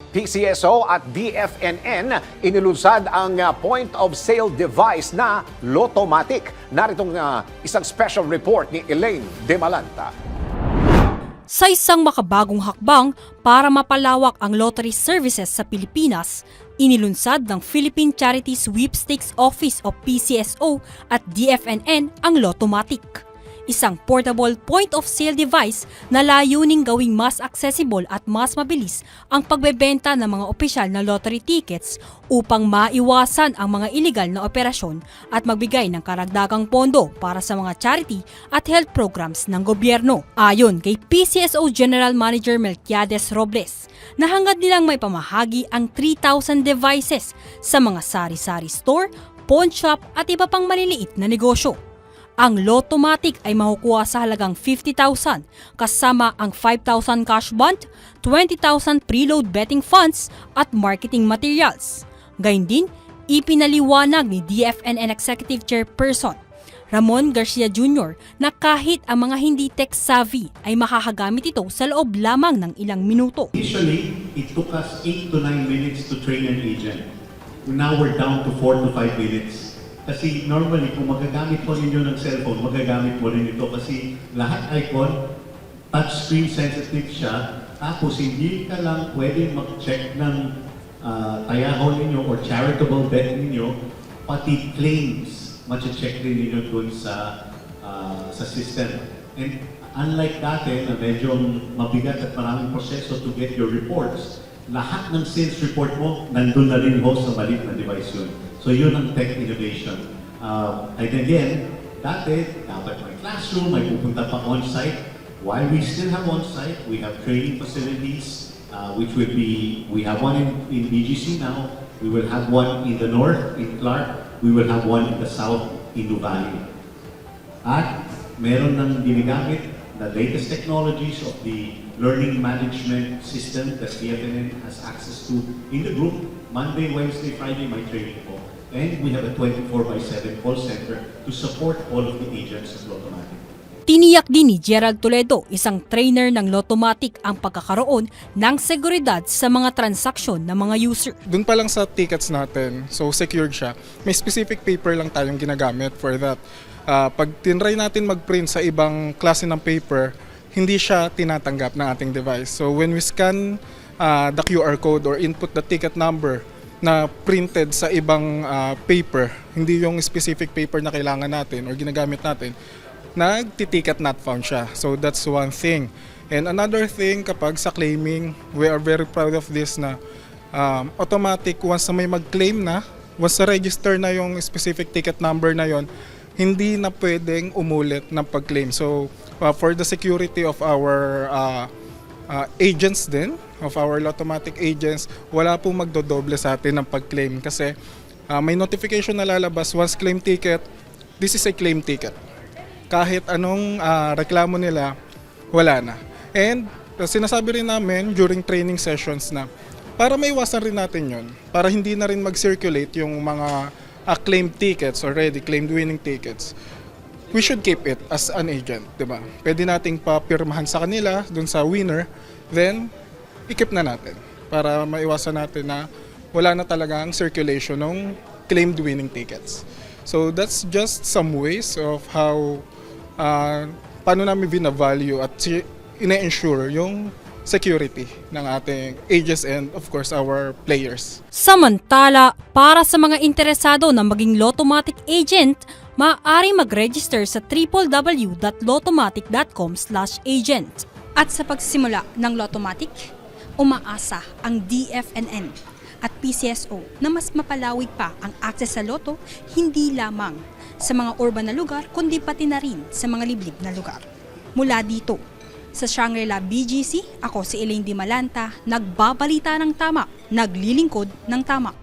PCSO at DFNN inilunsad ang point of sale device na Lotomatic. Naritong isang special report ni Elaine De Malanta. Sa isang makabagong hakbang para mapalawak ang lottery services sa Pilipinas, inilunsad ng Philippine Charity Sweepstakes Office o PCSO at DFNN ang Lotomatic. Isang portable point-of-sale device na layuning gawing mas accessible at mas mabilis ang pagbebenta ng mga opisyal na lottery tickets upang maiwasan ang mga iligal na operasyon at magbigay ng karagdagang pondo para sa mga charity at health programs ng gobyerno. Ayon kay PCSO General Manager Melquiades Robles, nahangad nilang may pamahagi ang 3,000 devices sa mga sari-sari store, pawn shop at iba pang maliliit na negosyo. Ang Lotomatic ay makukuha sa halagang 50,000 kasama ang 5,000 cash bond, 20,000 preload betting funds at marketing materials. Gayun din, ipinaliwanag ni DFNN Executive Chairperson Ramon Garcia Jr. na kahit ang mga hindi tech-savvy ay makakagamit ito sa loob lamang ng ilang minuto. Initially, it took us 8 to 9 minutes to train an agent. Now we're down to 4 to 5 minutes. Kasi normally, kung magagamit po ninyo ng cellphone, magagamit mo rin ito kasi lahat icon, touchscreen sensitive siya, tapos hindi ka lang pwede mag-check ng tayahon ninyo or charitable bet ninyo, pati claims, mag-check din ninyo dun sa system. And unlike dati na medyo mabigat at maraming proseso to get your reports, lahat ng sales report mo, nandun na rin ho sa maliit na device yun. So yun ang tech innovation. And again, dati, dapat may classroom, may pupunta pa on-site. While we still have on-site, we have training facilities, which will be, we have one in BGC now, we will have one in the north, in Clark, we will have one in the south, in Nuvali. At meron ng ginagamit the latest technologies of the learning management system that DFNN has access to in the group. Monday, Wednesday, Friday, may training po. And we have a 24/7 call center to support all of the agents of Lotomatic. Tiniyak din ni Gerald Toledo, isang trainer ng Lotomatic, ang pagkakaroon ng seguridad sa mga transaksyon ng mga user. Doon pa lang sa tickets natin, so secured siya. May specific paper lang tayong ginagamit for that. Pag tinry natin mag-print sa ibang klase ng paper, hindi siya tinatanggap ng ating device. So when we scan the QR code or input the ticket number na printed sa ibang paper, hindi yung specific paper na kailangan natin or ginagamit natin, nagtiticket not found siya. So that's one thing. And another thing, kapag sa claiming, we are very proud of this na automatic, once na may mag-claim na, once na register na yung specific ticket number na yon, hindi na pwedeng umulit ng pag-claim. So for the security of our agents din, of our Lotomatic agents, wala pong magdodoble sa atin ng pag-claim kasi may notification na lalabas once claim ticket, this is a claim ticket. Kahit anong reklamo nila, wala na. And sinasabi rin namin during training sessions na para maiwasan rin natin yun, para hindi na rin mag-circulate yung mga claimed tickets, already claimed winning tickets, we should keep it as an agent, di ba? Pwede nating papirmahan sa kanila, dun sa winner, then i-keep na natin para maiwasan natin na wala na talaga ang circulation ng claimed winning tickets. So that's just some ways of how paano namin bina-value at ina-ensure yung security ng ating agents and of course our players. Samantala, para sa mga interesado na maging Lotomatic agent, maaari mag-register sa www.lotomatic.com/agent. At sa pagsisimula ng Lotomatic, umaasa ang DFNN at PCSO na mas mapalawig pa ang access sa loto, hindi lamang sa mga urban na lugar, kundi pati na rin sa mga liblib na lugar. Mula dito, sa Shangri-La BGC, ako si Elaine De Malanta, nagbabalita ng tama, naglilingkod ng tama.